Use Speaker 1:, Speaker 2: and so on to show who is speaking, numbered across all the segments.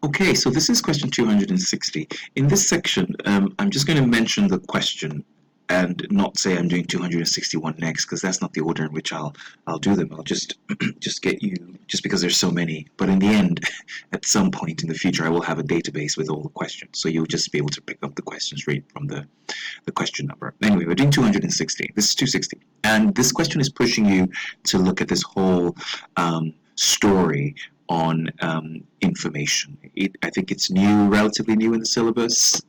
Speaker 1: Okay, so this is question 260. In this section, I'm just going to mention the question and not say I'm doing 261 next, because that's not the order in which I'll do them. I'll just just get you, just because there's so many. But in the end, at some point in the future, I will have a database with all the questions, so you'll just be able to pick up the questions right from the question number. Anyway, we're doing 260. This is 260, and this question is pushing you to look at this whole story on information. I think it's new, relatively new in the syllabus.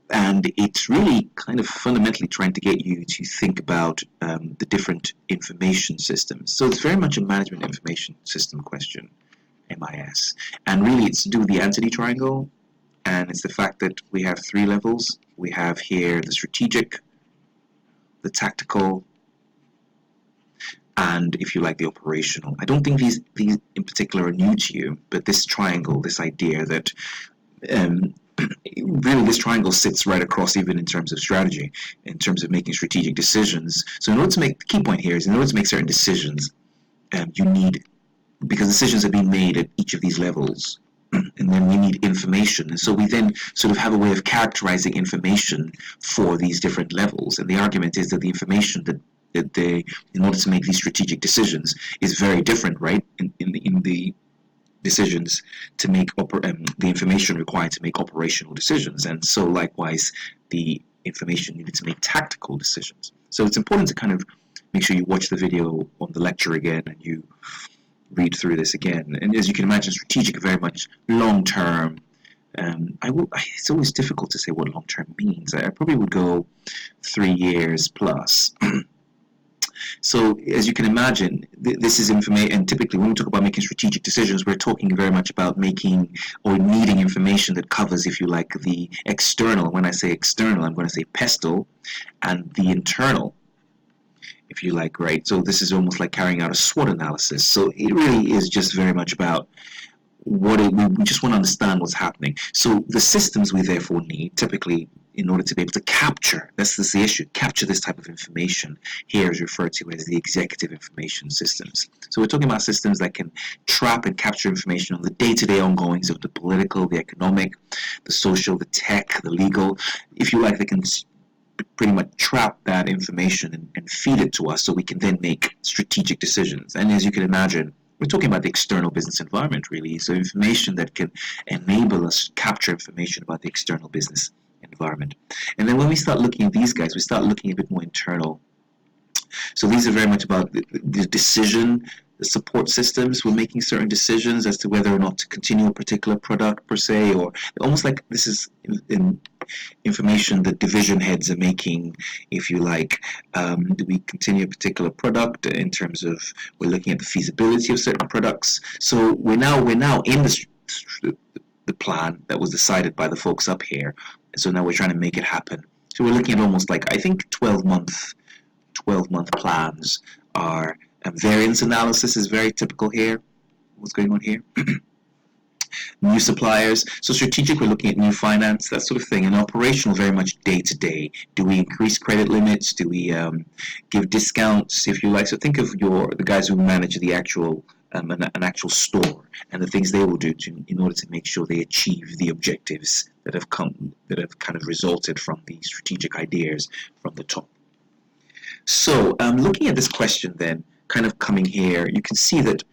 Speaker 1: And it's really kind of fundamentally trying to get you to think about the different information systems. So it's very much a management information system question, MIS. And really it's to do with the Anthony triangle, and it's the fact that we have three levels. We have here the strategic, the tactical, and if you like, the operational. I don't think these in particular are new to you, but this triangle, this idea that really this triangle sits right across even in terms of strategy, in terms of making strategic decisions. So in order to make, the key point here is in order to make certain decisions, you need, because decisions are being made at each of these levels, and then we need information. And so we then sort of have a way of characterizing information for these different levels. And the argument is that the information that they, in order to make these strategic decisions, is very different, right? In the decisions to make the information required to make operational decisions, and so likewise the information needed to make tactical decisions. So it's important to kind of make sure you watch the video on the lecture again and you read through this again. And as you can imagine, strategic very much long term. It's always difficult to say what long term means. I probably would go 3 years plus. So as you can imagine, this is information, and typically when we talk about making strategic decisions, we're talking very much about making or needing information that covers, if you like, the external. When I say external, I'm going to say pestle, and the internal, if you like, right? So this is almost like carrying out a SWOT analysis. So it really is just very much about we just want to understand what's happening. So the systems we therefore need, typically, in order to be able to capture, that's the issue, capture this type of information, here is referred to as the executive information systems. So we're talking about systems that can trap and capture information on the day-to-day ongoings of the political, the economic, the social, the tech, the legal. If you like, they can pretty much trap that information and feed it to us so we can then make strategic decisions. And as you can imagine, we're talking about the external business environment, really. So information that can enable us to capture information about the external business environment. And then when we start looking at these guys, we start looking a bit more internal. So these are very much about the decision, the support systems. We're making certain decisions as to whether or not to continue a particular product per se, or almost like this is in information that division heads are making, if you like. Do we continue a particular product in terms of we're looking at the feasibility of certain products? So we're now in the plan that was decided by the folks up here, and so now we're trying to make it happen. So we're looking at almost like, I think 12-month plans are. Variance analysis is very typical here. What's going on here? New suppliers. So strategic, we're looking at new finance, that sort of thing. And operational, very much day to day. Do we increase credit limits? Do we give discounts, if you like? So think of the guys who manage the actual an actual store and the things they will do in order to make sure they achieve the objectives that have kind of resulted from the strategic ideas from the top. So looking at this question then, kind of coming here, you can see that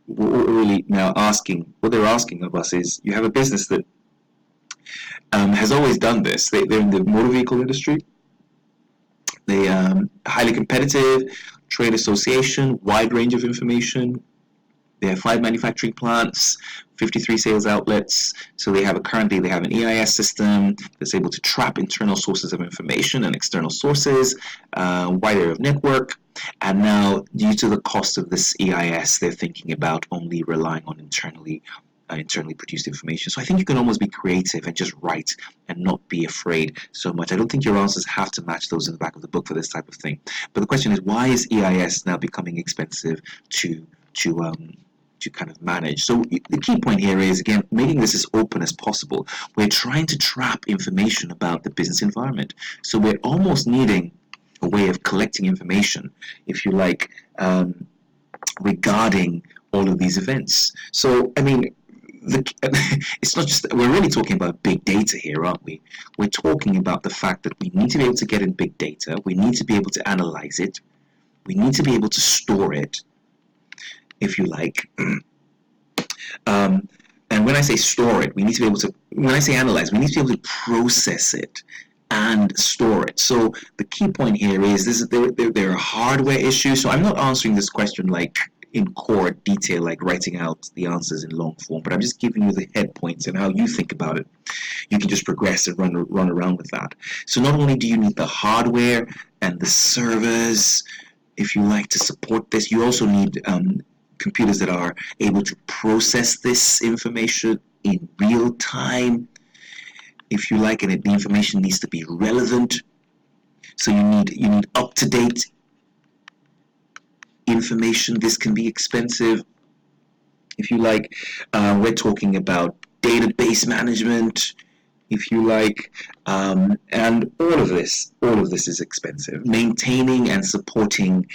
Speaker 1: what we're really now asking, what they're asking of us is, you have a business that has always done this. They're in the motor vehicle industry. They highly competitive, trade association, wide range of information. They have 5 manufacturing plants, 53 sales outlets. So currently they have an EIS system that's able to trap internal sources of information and external sources, wide area of network. And now, due to the cost of this EIS, they're thinking about only relying on internally produced information. So I think you can almost be creative and just write and not be afraid so much. I don't think your answers have to match those in the back of the book for this type of thing. But the question is, why is EIS now becoming expensive to kind of manage? So the key point here is, again, making this as open as possible. We're trying to trap information about the business environment. So we're almost needing a way of collecting information, if you like, regarding all of these events. So, I mean, it's not just, we're really talking about big data here, aren't we? We're talking about the fact that we need to be able to get in big data, we need to be able to analyze it, we need to be able to store it, if you like. And when I say store it, we need to be able to, when I say analyze, we need to be able to process it and store it. So the key point here is there are hardware issues. So I'm not answering this question like in core detail, like writing out the answers in long form, but I'm just giving you the head points and how you think about it. You can just progress and run around with that. So not only do you need the hardware and the servers, if you like, to support this, you also need computers that are able to process this information in real time, if you like, and the information needs to be relevant. So you need up-to-date information. This can be expensive, if you like. We're talking about database management, if you like, and all of this is expensive. Maintaining and supporting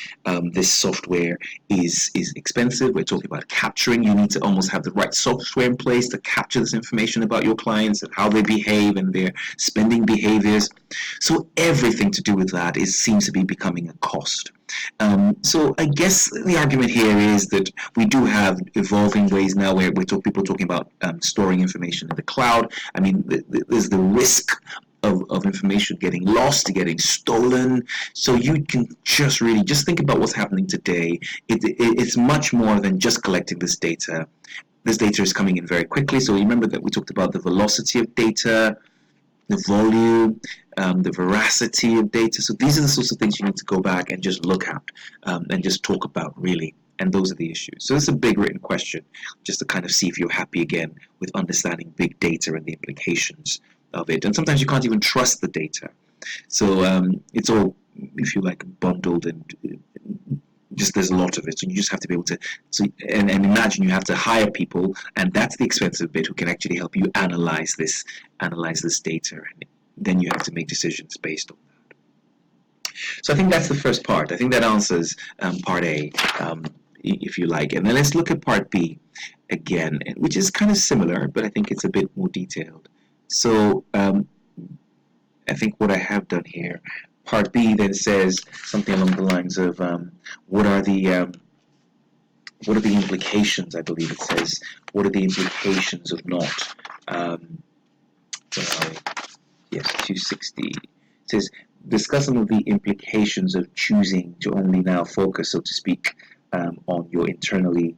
Speaker 1: this software is expensive. We're talking about capturing. You need to almost have the right software in place to capture this information about your clients and how they behave and their spending behaviors. So everything to do with that seems to be becoming a cost. So I guess the argument here is that we do have evolving ways now where people talking about storing information in the cloud. I mean, there's the risk of information getting lost, getting stolen. So you can just think about what's happening today. It's much more than just collecting this data. This data is coming in very quickly. So remember that we talked about the velocity of data, the volume, the veracity of data. So these are the sorts of things you need to go back and just look at and just talk about, really. And those are the issues. So it's a big written question, just to kind of see if you're happy again with understanding big data and the implications of it. And sometimes you can't even trust the data. So it's all, if you like, bundled and just there's a lot of it. So you just have to be able to, and imagine you have to hire people, and that's the expensive bit, who can actually help you analyze this data, and then you have to make decisions based on that. So I think that's the first part. I think that answers part A, if you like. And then let's look at part B again, which is kind of similar, but I think it's a bit more detailed. So I think what I have done here, part B then says something along the lines of what are the implications, I believe it says, what are the implications of not, yes, 260. It says, discuss some of the implications of choosing to only now focus, so to speak, on your internally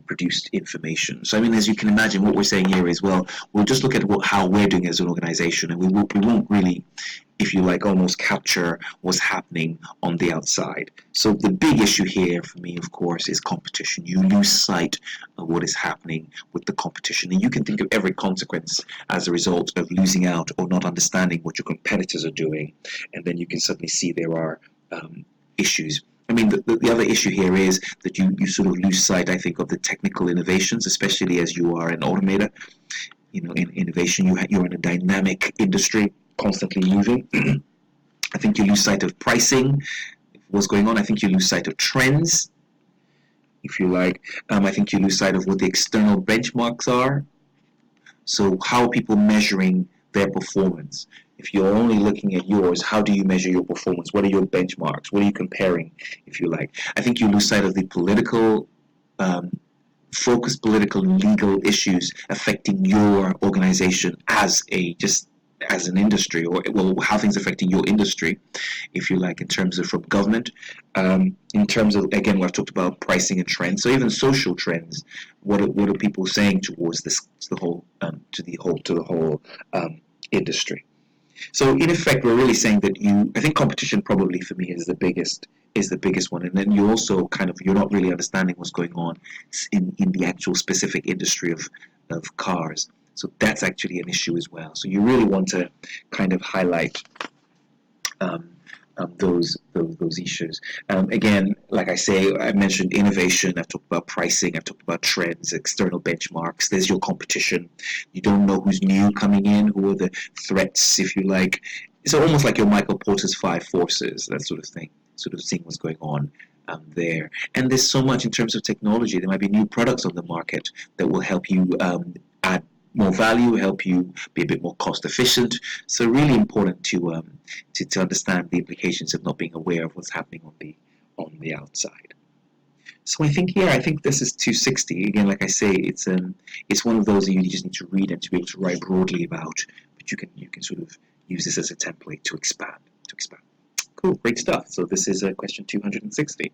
Speaker 1: produced information. So I mean, as you can imagine, what we're saying here is, well, we'll just look at how we're doing as an organization, and we won't really, if you like, almost capture what's happening on the outside. So the big issue here for me, of course, is competition. You lose sight of what is happening with the competition, and you can think of every consequence as a result of losing out or not understanding what your competitors are doing, and then you can suddenly see there are issues. I mean, the other issue here is that you sort of lose sight, I think, of the technical innovations, especially as you are an automator. You know, in innovation, you're in a dynamic industry, constantly moving. I think you lose sight of pricing, what's going on. I think you lose sight of trends, if you like. I think you lose sight of what the external benchmarks are. So how are people measuring their performance? If you're only looking at yours, how do you measure your performance? What are your benchmarks? What are you comparing, if you like? I think you lose sight of the political, focused political and legal issues affecting your organization as an industry, or well, how things affecting your industry, if you like, in terms of from government, in terms of, again, what I've talked about, pricing and trends. So even social trends, what are people saying towards this, to the whole industry? So in effect, we're really saying that I think competition probably for me is the biggest one, and then you also you're not really understanding what's going on in the actual specific industry of cars. So that's actually an issue as well. So you really want to kind of highlight those issues. Again, like I say, I mentioned innovation, I've talked about pricing, I've talked about trends, external benchmarks. There's your competition. You don't know who's new coming in, who are the threats, if you like. It's almost like your Michael Porter's 5 forces, that sort of thing, sort of seeing what's going on there. And there's so much in terms of technology. There might be new products on the market that will help you add more value, help you be a bit more cost efficient. So really important to understand the implications of not being aware of what's happening on the outside. So I think this is 260. Again, like I say, it's one of those that you just need to read and to be able to write broadly about. But you can sort of use this as a template to expand. Cool, great stuff. So this is question 260.